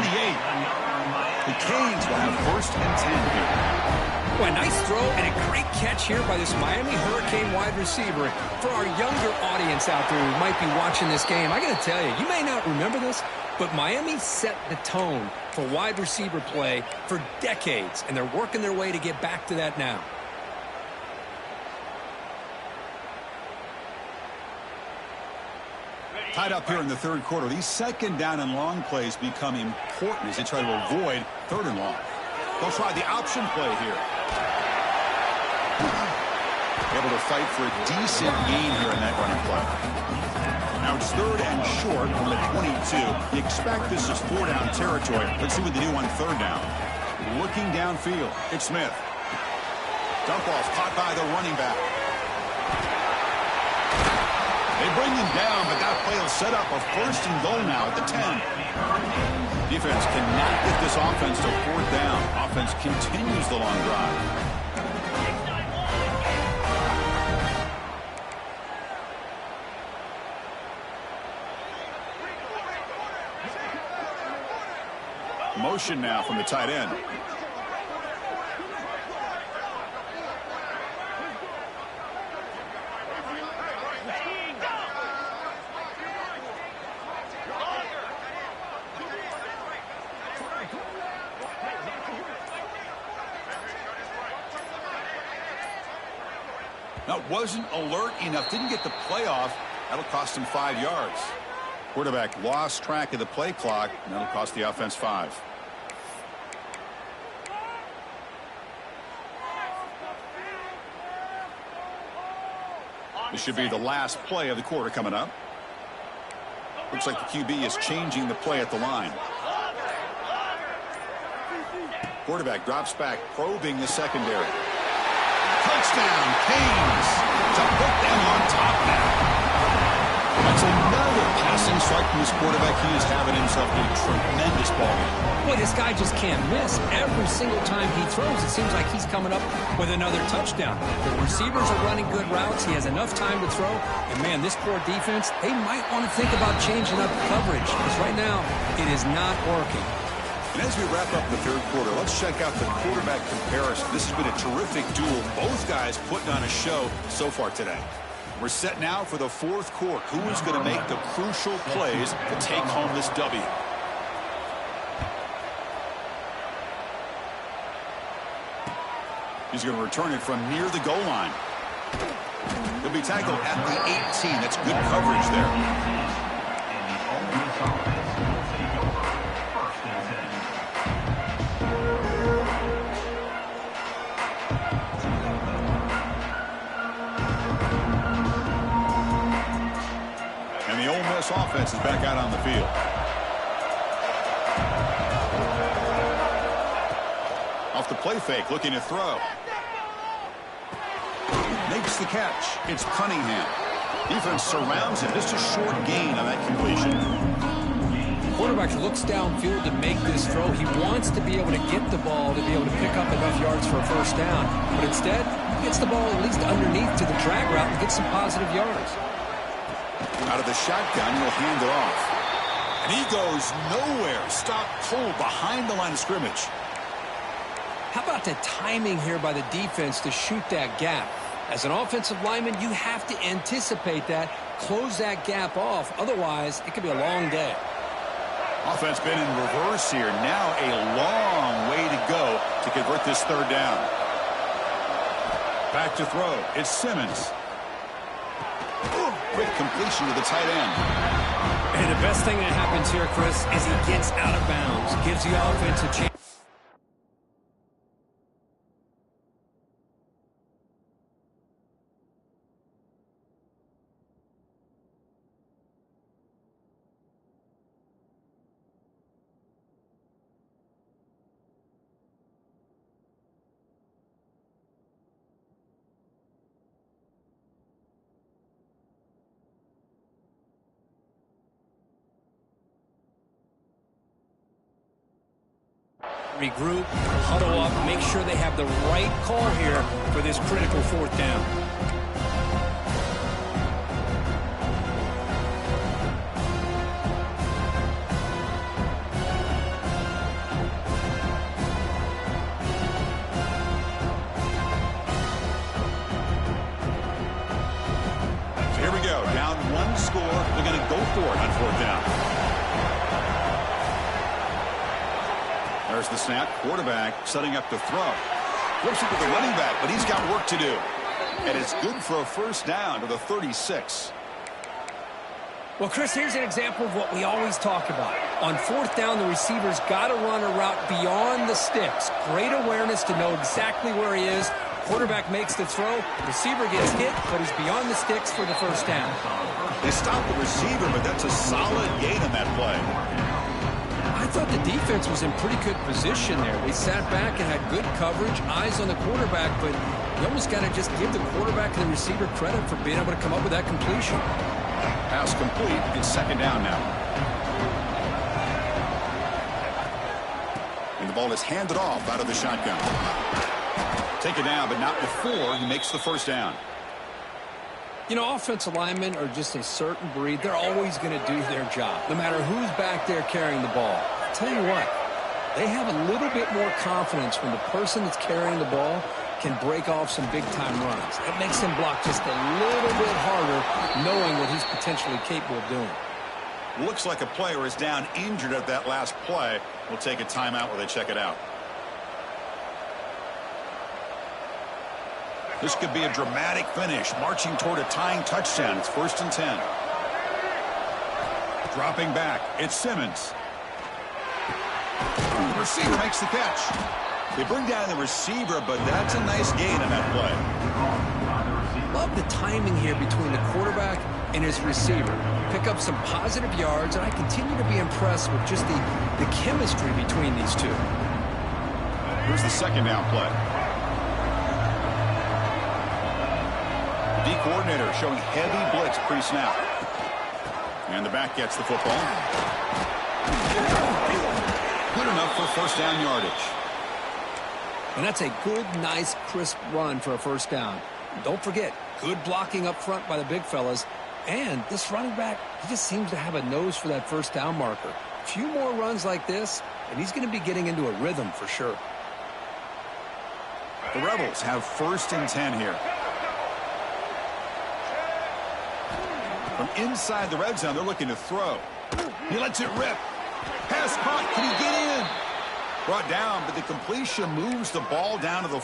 The Canes will have first and 10 here. Well, a nice throw and a great catch here by this Miami Hurricane wide receiver. For our younger audience out there who might be watching this game, I got to tell you, you may not remember this, but Miami set the tone for wide receiver play for decades, and they're working their way to get back to that now. Tied up here in the third quarter. These second down and long plays become important as they try to avoid third and long. They'll try the option play here. Able to fight for a decent gain here in that running play. Now it's third and short from the 22. You expect this is 4-down territory. Let's see what they do on third down. Looking downfield. It's Smith. Dump off caught by the running back. They bring him down, but that play will set up a first and goal now at the 10. Defense cannot get this offense to fourth down. Offense continues the long drive. Motion now from the tight end. Now, wasn't alert enough, didn't get the play off. That'll cost him 5 yards. Quarterback lost track of the play clock, and that'll cost the offense 5. This should be the last play of the quarter coming up. Looks like the QB is changing the play at the line. Quarterback drops back, probing the secondary. Touchdown, Canes, to put them on top now. That's another passing strike from this quarterback. He is having himself a tremendous ball game. Boy, this guy just can't miss. Every single time he throws, it seems like he's coming up with another touchdown. The receivers are running good routes. He has enough time to throw. And, man, this poor defense, they might want to think about changing up coverage because right now it is not working. And as we wrap up the third quarter, let's check out the quarterback comparison. This has been a terrific duel. Both guys putting on a show so far today. We're set now for the fourth quarter. Who is going to make the crucial plays to take home this W? He's going to return it from near the goal line. He'll be tackled at the 18. That's good coverage there. Offense is back out on the field. Off the play fake, looking to throw. Makes the catch. It's Cunningham. Defense surrounds him. Just a short gain on that completion. Quarterback looks downfield to make this throw. He wants to be able to get the ball to be able to pick up enough yards for a first down. But instead, he gets the ball at least underneath to the drag route and gets some positive yards. Out of the shotgun, he'll hand it off. And he goes nowhere. Stop cold behind the line of scrimmage. How about the timing here by the defense to shoot that gap? As an offensive lineman, you have to anticipate that, close that gap off. Otherwise, it could be a long day. Offense been in reverse here. Now a long way to go to convert this third down. Back to throw. It's Simmons. Quick completion to the tight end. And the best thing that happens here, Chris, is he gets out of bounds. Gives the offense a chance. Regroup, huddle up, make sure they have the right call here for this critical fourth down. So here we go. Down one score. They're going to go for it on fourth down. There's the snap. Quarterback setting up to throw. Flips it to the running back, but he's got work to do. And it's good for a first down to the 36. Well, Chris, here's an example of what we always talk about. On fourth down, the receiver's got to run a route beyond the sticks. Great awareness to know exactly where he is. Quarterback makes the throw. Receiver gets hit, but he's beyond the sticks for the first down. They stop the receiver, but that's a solid gain on that play. I thought the defense was in pretty good position there. They sat back and had good coverage, eyes on the quarterback, but you almost got to just give the quarterback and the receiver credit for being able to come up with that completion. Pass complete. It's second down now. And the ball is handed off out of the shotgun. Take it down, but not before he makes the first down. You know, offensive linemen are just a certain breed. They're always going to do their job, no matter who's back there carrying the ball. I'll tell you what, they have a little bit more confidence when the person that's carrying the ball can break off some big-time runs. It makes him block just a little bit harder, knowing what he's potentially capable of doing. Looks like a player is down injured at that last play. We'll take a timeout while they check it out. This could be a dramatic finish, marching toward a tying touchdown. It's 1st and 10. Dropping back, it's Simmons. The receiver makes the catch. They bring down the receiver, but that's a nice gain on that play. Love the timing here between the quarterback and his receiver. Pick up some positive yards, and I continue to be impressed with just the chemistry between these two. Here's the second down play. D-coordinator showing heavy blitz pre-snap. And the back gets the football. Good enough for first down yardage. And that's a good, nice, crisp run for a first down. Don't forget, good blocking up front by the big fellas. And this running back, he just seems to have a nose for that first down marker. A few more runs like this, and he's going to be getting into a rhythm for sure. The Rebels have 1st and 10 here. From inside the red zone, they're looking to throw. He lets it rip. Pass caught. Can he get in? Brought down, but the completion moves the ball down to the...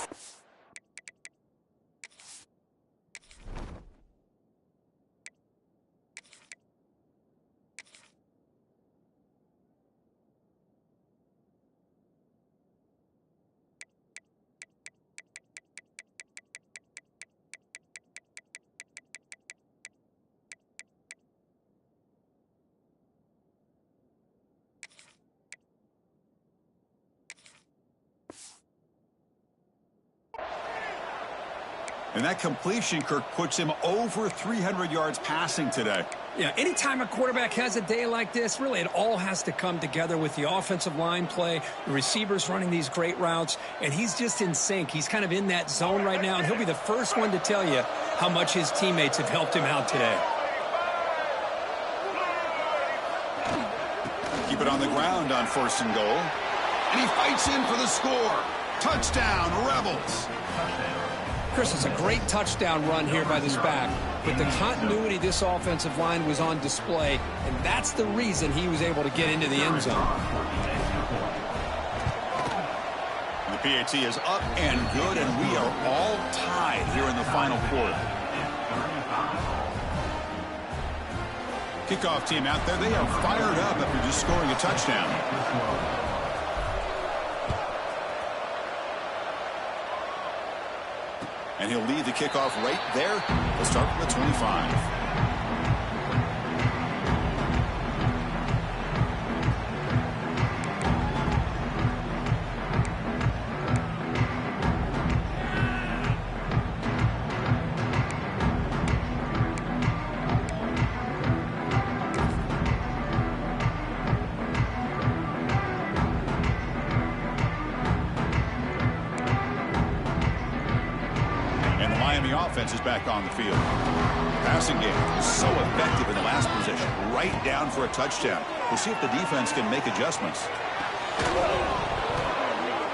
And that completion, Kirk, puts him over 300 yards passing today. Yeah, anytime a quarterback has a day like this, really it all has to come together with the offensive line play, the receivers running these great routes, and he's just in sync. He's kind of in that zone right now, and he'll be the first one to tell you how much his teammates have helped him out today. Keep it on the ground on 1st and goal. And he fights in for the score. Touchdown, Rebels. Chris, it's a great touchdown run here by this back, but the continuity of this offensive line was on display, and that's the reason he was able to get into the end zone. The PAT is up and good, and we are all tied here in the final quarter. Kickoff team out there, they are fired up after just scoring a touchdown. And he'll lead the kickoff right there. We'll start from the 25. Offense is back on the field. Passing game was so effective in the last possession, right down for a touchdown. We'll see if the defense can make adjustments.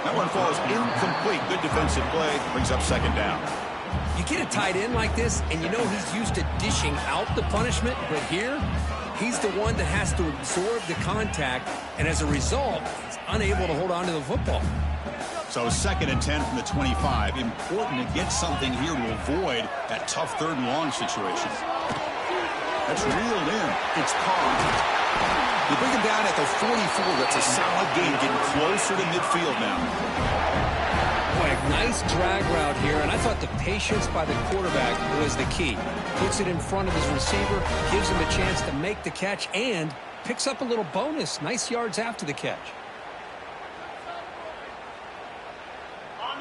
That one falls incomplete. Good defensive play. Brings up 2nd down. You get a tight end like this, and you know he's used to dishing out the punishment, but here, he's the one that has to absorb the contact, and as a result, he's unable to hold on to the football. So 2nd and 10 from the 25. Important to get something here to avoid that tough 3rd and long situation. That's reeled in. It's caught. You bring him down at the 44. That's a solid gain, getting closer to midfield now. Boy, a nice drag route here, and I thought the patience by the quarterback was the key. Puts it in front of his receiver, gives him a chance to make the catch, and picks up a little bonus. Nice yards after the catch.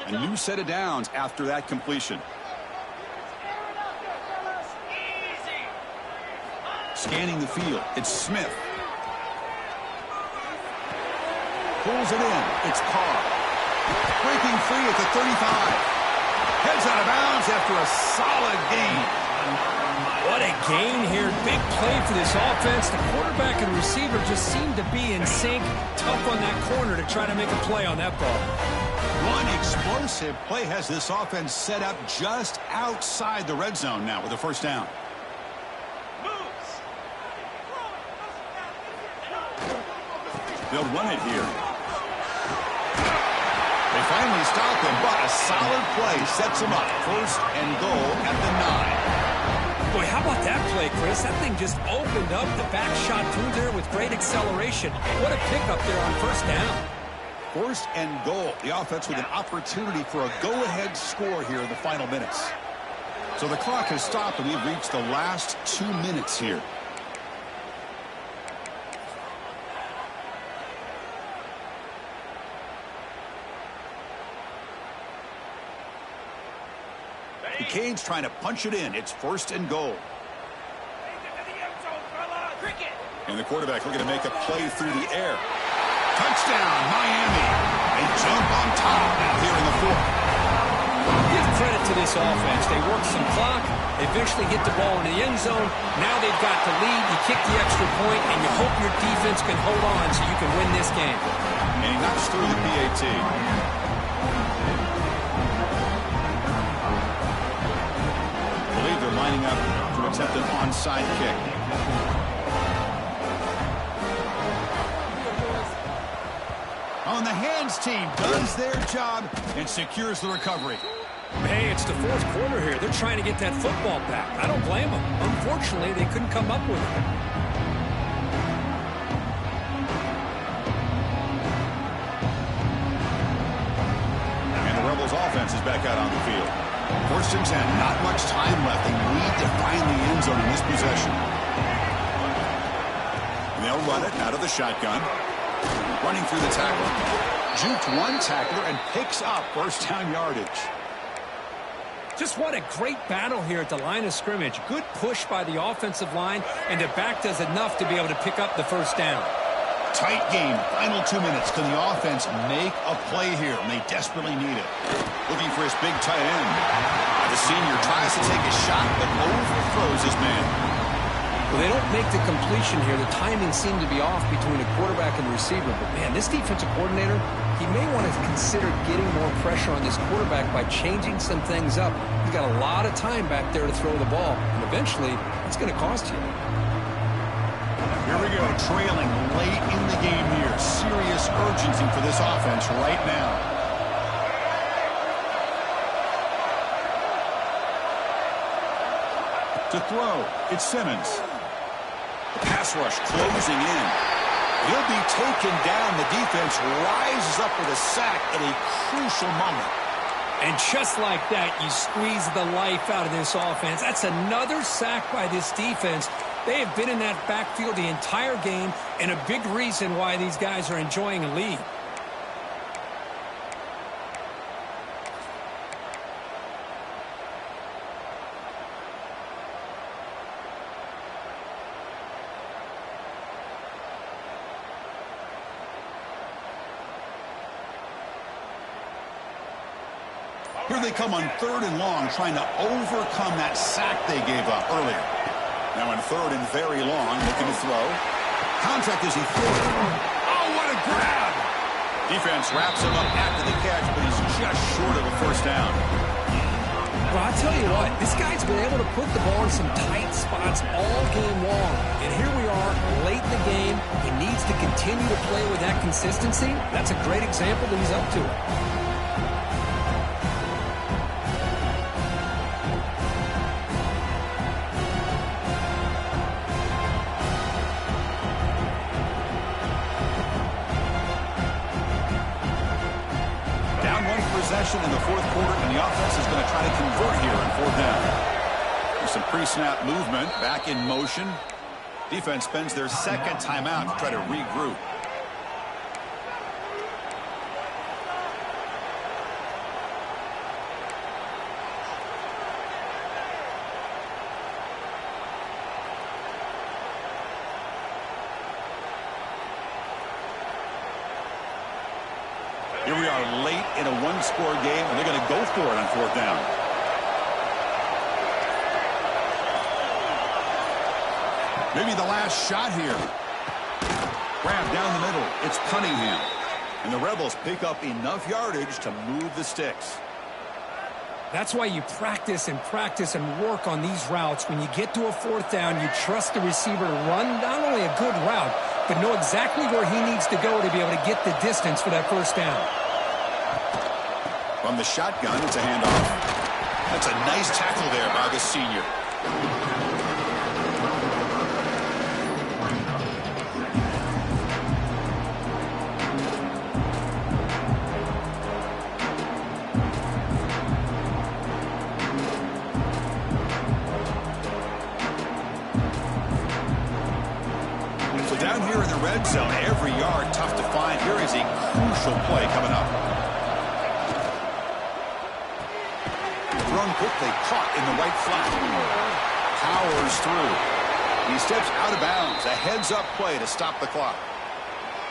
A new set of downs after that completion. Scanning the field, it's Smith. Pulls it in, it's Carr. Breaking free at the 35. Heads out of bounds after a solid gain. What a gain here. Big play for this offense. The quarterback and receiver just seem to be in sync. Tough on that corner to try to make a play on that ball. One explosive play has this offense set up just outside the red zone now with a 1st down. They'll run it here. They finally stop him, but a solid play sets him up. 1st and goal at the 9. Boy, how about that play, Chris? That thing just opened up. The back shot through there with great acceleration. What a pickup there on 1st down. 1st and goal. The offense with an opportunity for a go-ahead score here in the final minutes. So the clock has stopped, and we've reached the last 2 minutes here. The Canes trying to punch it in. It's 1st and goal. And the quarterback looking to make a play through the air. Touchdown, Miami. They jump on top now here in the 4th. Give credit to this offense. They work some clock. They eventually get the ball in the end zone. Now they've got the lead. You kick the extra point, and you hope your defense can hold on so you can win this game. And he knocks through the PAT. I believe they're lining up to attempt an onside kick. On the hands team does their job and secures the recovery. Hey, it's the 4th quarter here. They're trying to get that football back. I don't blame them. Unfortunately, they couldn't come up with it. And the Rebels offense is back out on the field. 1st and 10, not much time left. They need to find the end zone in this possession. And they'll run it out of the shotgun. Running through the tackle. Juked one tackler and picks up 1st down yardage. Just what a great battle here at the line of scrimmage. Good push by the offensive line, and the back does enough to be able to pick up the first down. Tight game. Final 2 minutes. Can the offense make a play here? And they desperately need it. Looking for his big tight end. The senior tries to take a shot, but overthrows his man. Well, they don't make the completion here. The timing seemed to be off between a quarterback and the receiver. But, man, this defensive coordinator, he may want to consider getting more pressure on this quarterback by changing some things up. He's got a lot of time back there to throw the ball, and eventually it's going to cost you. Here we go, trailing late in the game here. Serious urgency for this offense right now. To throw, it's Simmons. The pass rush closing in. He'll be taken down. The defense rises up with a sack at a crucial moment. And just like that, you squeeze the life out of this offense. That's another sack by this defense. They have been in that backfield the entire game, and a big reason why these guys are enjoying a lead. Here they come on 3rd and long, trying to overcome that sack they gave up earlier. Now on 3rd and very long, looking to throw. Contact as he throws. Oh, what a grab! Defense wraps him up after the catch, but he's just short of a first down. Well, I'll tell you what, this guy's been able to put the ball in some tight spots all game long. And here we are, late in the game. He needs to continue to play with that consistency. That's a great example that he's up to it. In the 4th quarter, and the offense is going to try to convert here on 4th down. There's some pre-snap movement, back in motion. Defense spends their 2nd timeout to try to regroup. Here we are late in a one-score game, and they're going to go for it on 4th down. Maybe the last shot here. Grab down the middle. It's Cunningham. And the Rebels pick up enough yardage to move the sticks. That's why you practice and work on these routes. When you get to a 4th down, you trust the receiver to run not only a good route, but know exactly where he needs to go to be able to get the distance for that first down. From the shotgun, it's a handoff. That's a nice tackle there by the senior. Down here in the red zone, every yard tough to find. Here is a crucial play coming up. Thrown quickly, caught in the right flat. Powers through. He steps out of bounds. A heads-up play to stop the clock.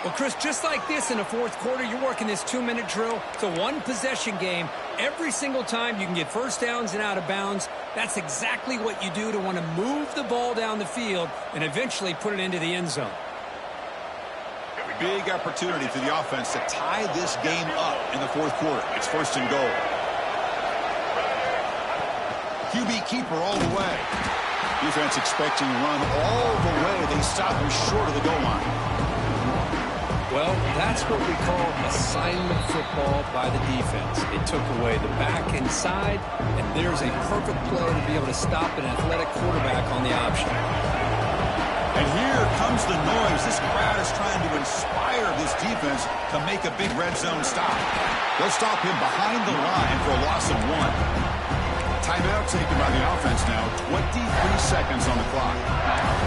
Well, Chris, just like this in the 4th quarter, you're working this 2-minute drill. It's a one-possession game. Every single time you can get first downs and out of bounds, that's exactly what you do to want to move the ball down the field and eventually put it into the end zone. Big opportunity for the offense to tie this game up in the 4th quarter. It's 1st and goal. QB keeper all the way. Defense expecting run all the way. They stop him short of the goal line. Well, that's what we call assignment football by the defense. It took away the back inside, and there's a perfect play to be able to stop an athletic quarterback on the option. And here comes the noise. This crowd is trying to inspire this defense to make a big red zone stop. They'll stop him behind the line for a loss of 1. Timeout taken by the offense now. 23 seconds on the clock.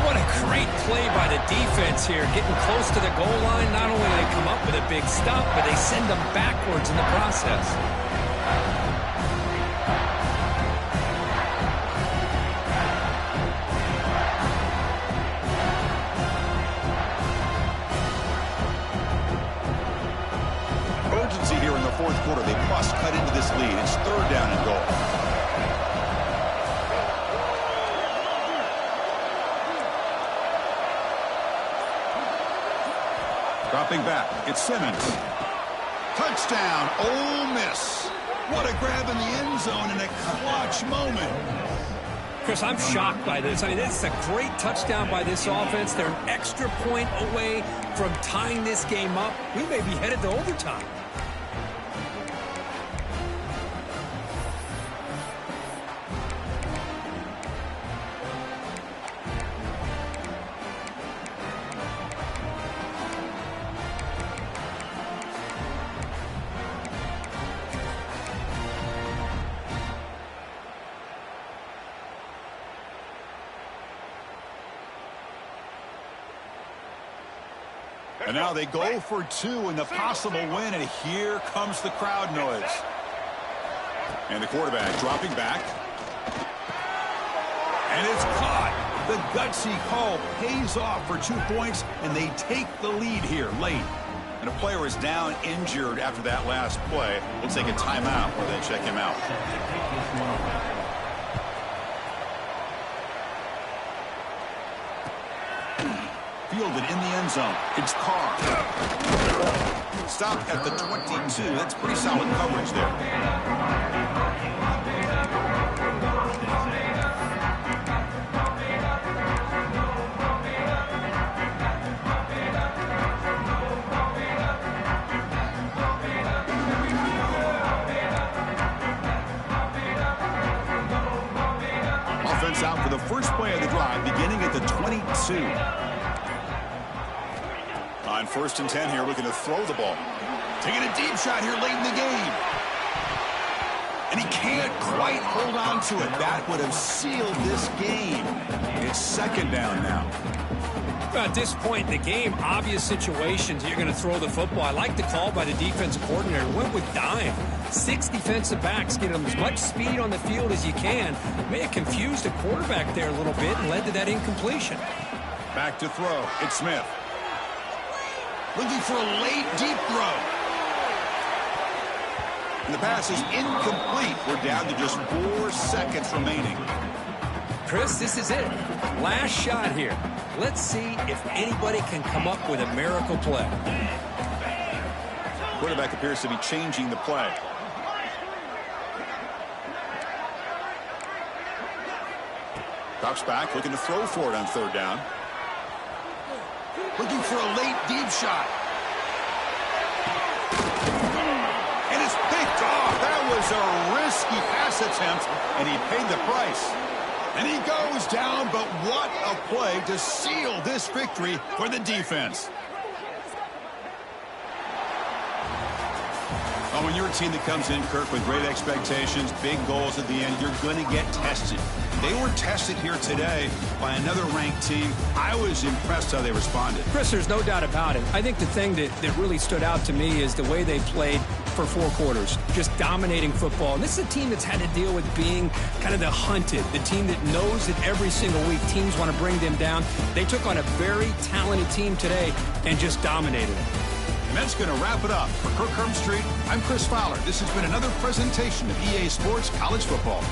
What a great play by the defense here. Getting close to the goal line, not only do they come up with a big stop, but they send them backwards in the process. quarter. They must cut into this lead. It's third down and goal. Dropping back, it's Simmons. Touchdown, Ole Miss. What a grab in the end zone in a clutch moment. Chris, I'm shocked by this. I mean, this is a great touchdown by this offense. They're an extra point away from tying this game up. We may be headed to overtime. And now they go for two in the possible win, and here comes the crowd noise. And the quarterback dropping back. And it's caught. The gutsy call pays off for 2 points, and they take the lead here late. And a player is down injured after that last play. We'll take a timeout or then check him out. Fielded in the end zone. It's Carr. Stopped at the 22. That's pretty solid coverage there. Offense out for the first play of the drive, beginning at the 22. On 1st and 10 here, looking to throw the ball. Taking a deep shot here late in the game. And he can't quite hold on to it. That would have sealed this game. It's second down now. At this point in the game, obvious situations, you're going to throw the football. I like the call by the defensive coordinator. Went with dime. 6 defensive backs, get them as much speed on the field as you can. May have confused the quarterback there a little bit and led to that incompletion. Back to throw. It's Smith. Looking for a late, deep throw. And the pass is incomplete. We're down to just 4 seconds remaining. Chris, this is it. Last shot here. Let's see if anybody can come up with a miracle play. Quarterback appears to be changing the play. Drops back, looking to throw for it on 3rd down. Looking for a late, deep shot. And it's picked off. That was a risky pass attempt, and he paid the price. And he goes down, but what a play to seal this victory for the defense. Oh, when you're a team that comes in, Kirk, with great expectations, big goals at the end, you're going to get tested. They were tested here today by another ranked team. I was impressed how they responded. Chris, there's no doubt about it. I think the thing that really stood out to me is the way they played for 4 quarters, just dominating football. And this is a team that's had to deal with being kind of the hunted, the team that knows that every single week teams want to bring them down. They took on a very talented team today and just dominated it. And that's going to wrap it up. For Kirk Herbstreit, I'm Chris Fowler. This has been another presentation of EA Sports College Football.